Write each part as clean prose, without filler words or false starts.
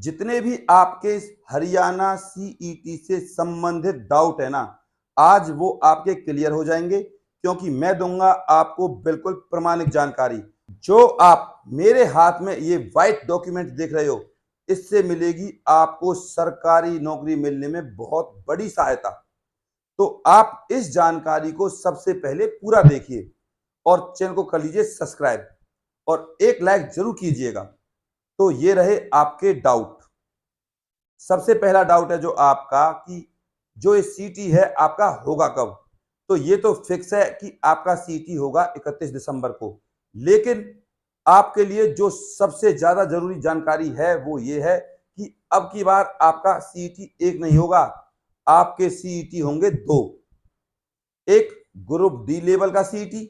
जितने भी आपके हरियाणा सीईटी से संबंधित डाउट है ना, आज वो आपके क्लियर हो जाएंगे, क्योंकि मैं दूंगा आपको बिल्कुल प्रमाणिक जानकारी। जो आप मेरे हाथ में ये व्हाइट डॉक्यूमेंट देख रहे हो, इससे मिलेगी आपको सरकारी नौकरी मिलने में बहुत बड़ी सहायता। तो आप इस जानकारी को सबसे पहले पूरा देखिए और चैनल को कर लीजिए सब्सक्राइब और एक लाइक जरूर कीजिएगा। तो ये रहे आपके डाउट। सबसे पहला डाउट है जो आपका कि जो ये सीटी है आपका होगा कब। तो ये तो फिक्स है कि आपका सीटी होगा 31 दिसंबर को, लेकिन आपके लिए जो सबसे ज्यादा जरूरी जानकारी है वो ये है कि अब की बार आपका सीटी एक नहीं होगा, आपके सीईटी होंगे दो। एक ग्रुप डी लेवल का सीईटी,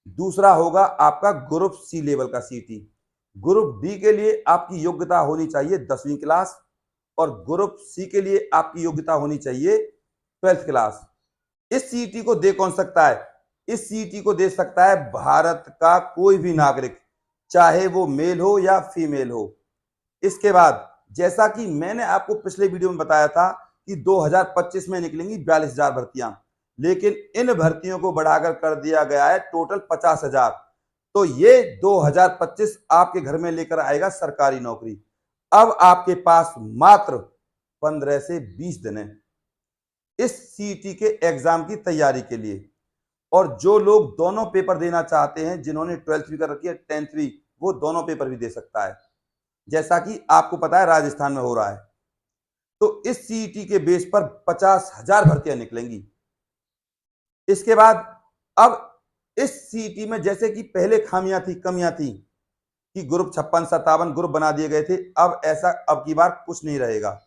दूसरा होगा आपका ग्रुप सी लेवल का सीईटी। ग्रुप डी के लिए आपकी योग्यता होनी चाहिए 10वीं क्लास और ग्रुप सी के लिए आपकी योग्यता होनी चाहिए 12th क्लास। इस सीईटी को दे कौन सकता है? इस सीईटी को दे सकता है भारत का कोई भी नागरिक, चाहे वो मेल हो या फीमेल हो। इसके बाद जैसा कि मैंने आपको पिछले वीडियो में बताया था कि 2025 में निकलेंगी 42,000 भर्तियां, लेकिन इन भर्तियों को बढ़ाकर कर दिया गया है टोटल 50,000। तो ये 2025 आपके घर में लेकर आएगा सरकारी नौकरी। अब आपके पास मात्र 15 से 20 दिन है इस सीईटी के एग्जाम की तैयारी के लिए। और जो लोग दोनों पेपर देना चाहते हैं, जिन्होंने 12th भी कर रखी है 10th भी, वो दोनों पेपर भी दे सकता है, जैसा कि आपको पता है राजस्थान में हो रहा है। तो इस सीईटी के बेस पर 50,000 भर्तियां निकलेंगी। इसके बाद अब इस सीईटी में जैसे कि पहले खामियां थी, कमियां थी कि ग्रुप 56 57 ग्रुप बना दिए गए थे, अब ऐसा अब की बार कुछ नहीं रहेगा।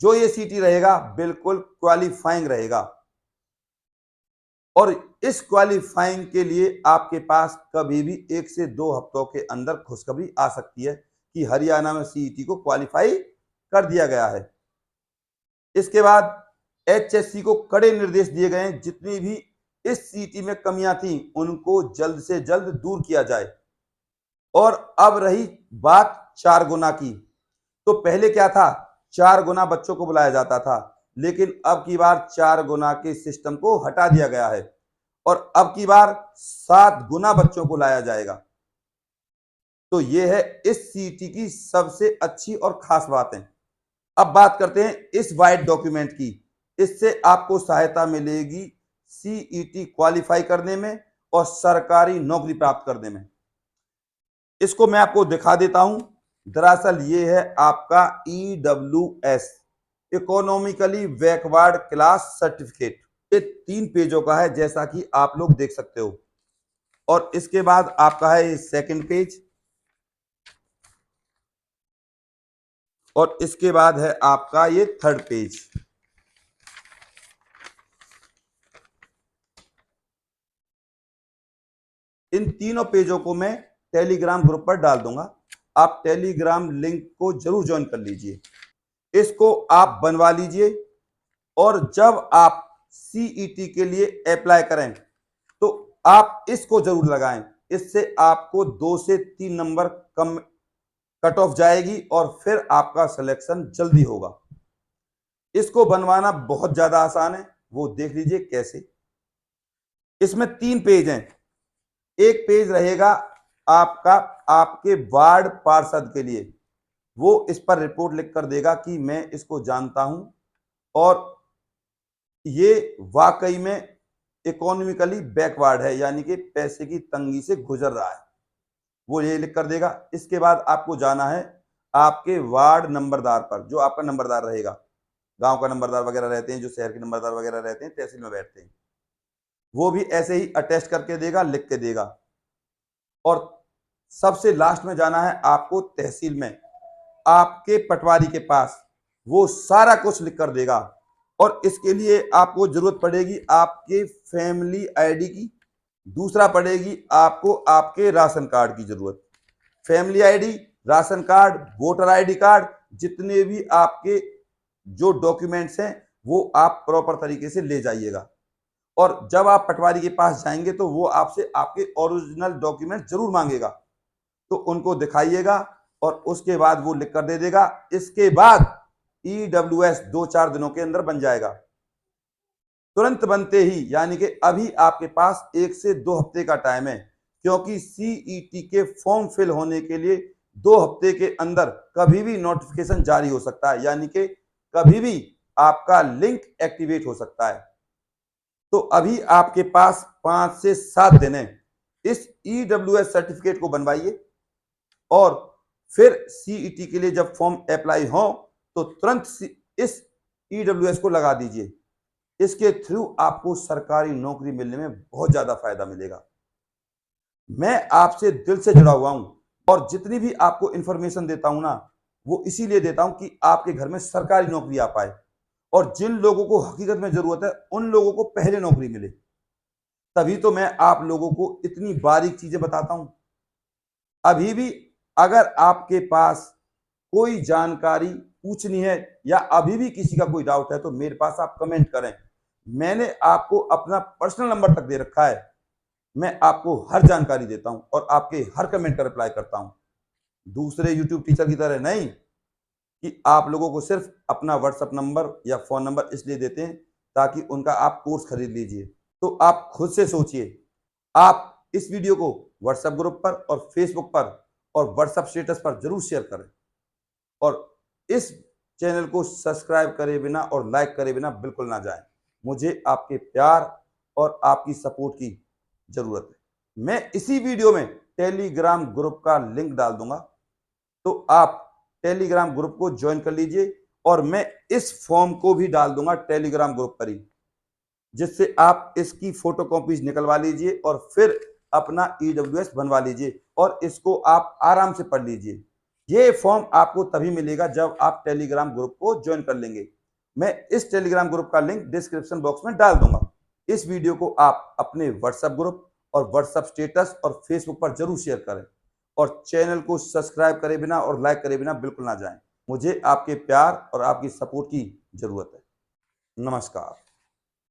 जो ये सीईटी रहेगा बिल्कुल क्वालिफाइंग रहेगा और इस क्वालिफाइंग के लिए आपके पास कभी भी 1 से 2 हफ्तों के अंदर खुशखबरी आ सकती है कि हरियाणा में सीईटी को क्वालिफाई कर दिया गया है। इसके बाद एचएससी को कड़े निर्देश दिए गए हैं, जितनी भी इस सीईटी में कमियां थी उनको जल्द से जल्द दूर किया जाए। और अब रही बात 4 गुना की, तो पहले क्या था, 4 गुना बच्चों को बुलाया जाता था, लेकिन अब की बार 4 गुना के सिस्टम को हटा दिया गया है और अब की बार 7 गुना बच्चों को लाया जाएगा। तो यह है इस सीईटी की सबसे अच्छी और खास बात है। अब बात करते हैं इस व्हाइट डॉक्यूमेंट की। इससे आपको सहायता मिलेगी सीईटी क्वालिफाई करने में और सरकारी नौकरी प्राप्त करने में। इसको मैं आपको दिखा देता हूं। दरअसल ये है आपका EWS, economically backward class certificate. ये 3 पेजों का है, जैसा कि आप लोग देख सकते हो। और इसके बाद आपका है ये सेकंड पेज और इसके बाद है आपका ये थर्ड पेज। इन तीनों पेजों को मैं टेलीग्राम ग्रुप पर डाल दूंगा, आप टेलीग्राम लिंक को जरूर ज्वाइन कर लीजिए। इसको आप बनवा लीजिए और जब आप सीईटी के लिए अप्लाई करें तो आप इसको जरूर लगाएं। इससे आपको 2 से 3 नंबर कम कट ऑफ जाएगी और फिर आपका सिलेक्शन जल्दी होगा। इसको बनवाना बहुत ज्यादा आसान है, वो देख लीजिए कैसे। इसमें 3 पेज हैं। एक पेज रहेगा आपका आपके वार्ड पार्षद के लिए, वो इस पर रिपोर्ट लिख कर देगा कि मैं इसको जानता हूं और ये वाकई में इकोनॉमिकली बैकवर्ड है, यानी कि पैसे की तंगी से गुजर रहा है, वो ये लिख कर देगा। इसके बाद आपको जाना है आपके वार्ड नंबरदार पर, जो आपका नंबरदार रहेगा, गांव का नंबरदार वगैरह रहते हैं, जो शहर के नंबरदार वगैरह रहते हैं, तहसील में बैठते हैं, वो भी ऐसे ही अटेस्ट करके देगा, लिख के देगा। और सबसे लास्ट में जाना है आपको तहसील में, आपके पटवारी के पास, वो सारा कुछ लिख कर देगा। और इसके लिए आपको जरूरत पड़ेगी आपके फैमिली आईडी की, दूसरा पड़ेगी आपको आपके राशन कार्ड की जरूरत। Family ID, ration card, voter ID card, जितने भी आपके जो डॉक्यूमेंट्स हैं वो आप प्रॉपर तरीके से ले जाइएगा। और जब आप पटवारी के पास जाएंगे तो वो आपसे आपके ओरिजिनल डॉक्यूमेंट जरूर मांगेगा, तो उनको दिखाइएगा। और उसके बाद वो लिख कर दे देगा। इसके बाद EWS 2-4 दिनों के अंदर बन जाएगा। तुरंत बनते ही, यानी कि अभी आपके पास 1 से 2 हफ्ते का टाइम है, क्योंकि CET के फॉर्म फिल होने के लिए 2 हफ्ते के अंदर कभी भी नोटिफिकेशन जारी हो सकता है, यानी कि कभी भी आपका लिंक एक्टिवेट हो सकता है। तो अभी आपके पास 5 से 7 दिन है। इस EWS सर्टिफिकेट को बनवाइए और फिर CET के लिए जब फॉर्म अप्लाई हो तो तुरंत इस EWS को लगा दीजिए। इसके थ्रू आपको सरकारी नौकरी मिलने में बहुत ज्यादा फायदा मिलेगा। मैं आपसे दिल से जुड़ा हुआ हूं और जितनी भी आपको इंफॉर्मेशन देता हूं ना, वो इसीलिए देता हूं कि आपके घर में सरकारी नौकरी आ पाए और जिन लोगों को हकीकत में जरूरत है उन लोगों को पहले नौकरी मिले। तभी तो मैं आप लोगों को इतनी बारीक चीजें बताता हूं। अभी भी अगर आपके पास कोई जानकारी पूछनी है या अभी भी किसी का कोई डाउट है तो मेरे पास आप कमेंट करें। मैंने आपको अपना पर्सनल नंबर तक दे रखा है। मैं आपको हर जानकारी देता हूं और आपके हर कमेंट का रिप्लाई करता हूं। दूसरे यूट्यूब टीचर की तरह नहीं कि आप लोगों को सिर्फ अपना व्हाट्सएप नंबर या फोन नंबर इसलिए देते हैं ताकि उनका आप कोर्स खरीद लीजिए। तो आप खुद से सोचिए। आप इस वीडियो को व्हाट्सएप ग्रुप पर और फेसबुक पर और व्हाट्सएप स्टेटस पर जरूर शेयर करें और इस चैनल को सब्सक्राइब करे बिना और लाइक करे बिना बिल्कुल ना जाएं। मुझे आपके प्यार और आपकी सपोर्ट की जरूरत है। मैं इसी वीडियो में टेलीग्राम ग्रुप का लिंक डाल दूंगा, तो आप टेलीग्राम ग्रुप को ज्वाइन कर लीजिए और मैं इस फॉर्म को भी डाल दूंगा टेलीग्राम ग्रुप पर ही, जिससे आप इसकी फोटोकॉपीज निकलवा लीजिए और फिर अपना EWS बनवा लीजिए और इसको आप आराम से पढ़ लीजिए। ये फॉर्म आपको तभी मिलेगा जब आप टेलीग्राम ग्रुप को ज्वाइन कर लेंगे। मैं इस टेलीग्राम ग्रुप का लिंक डिस्क्रिप्शन बॉक्स में डाल दूंगा। इस वीडियो को आप अपने व्हाट्सएप ग्रुप और व्हाट्सएप स्टेटस और फेसबुक पर जरूर शेयर करें और चैनल को सब्सक्राइब करे बिना और लाइक करे बिना बिल्कुल ना जाएं। मुझे आपके प्यार और आपकी सपोर्ट की जरूरत है। नमस्कार।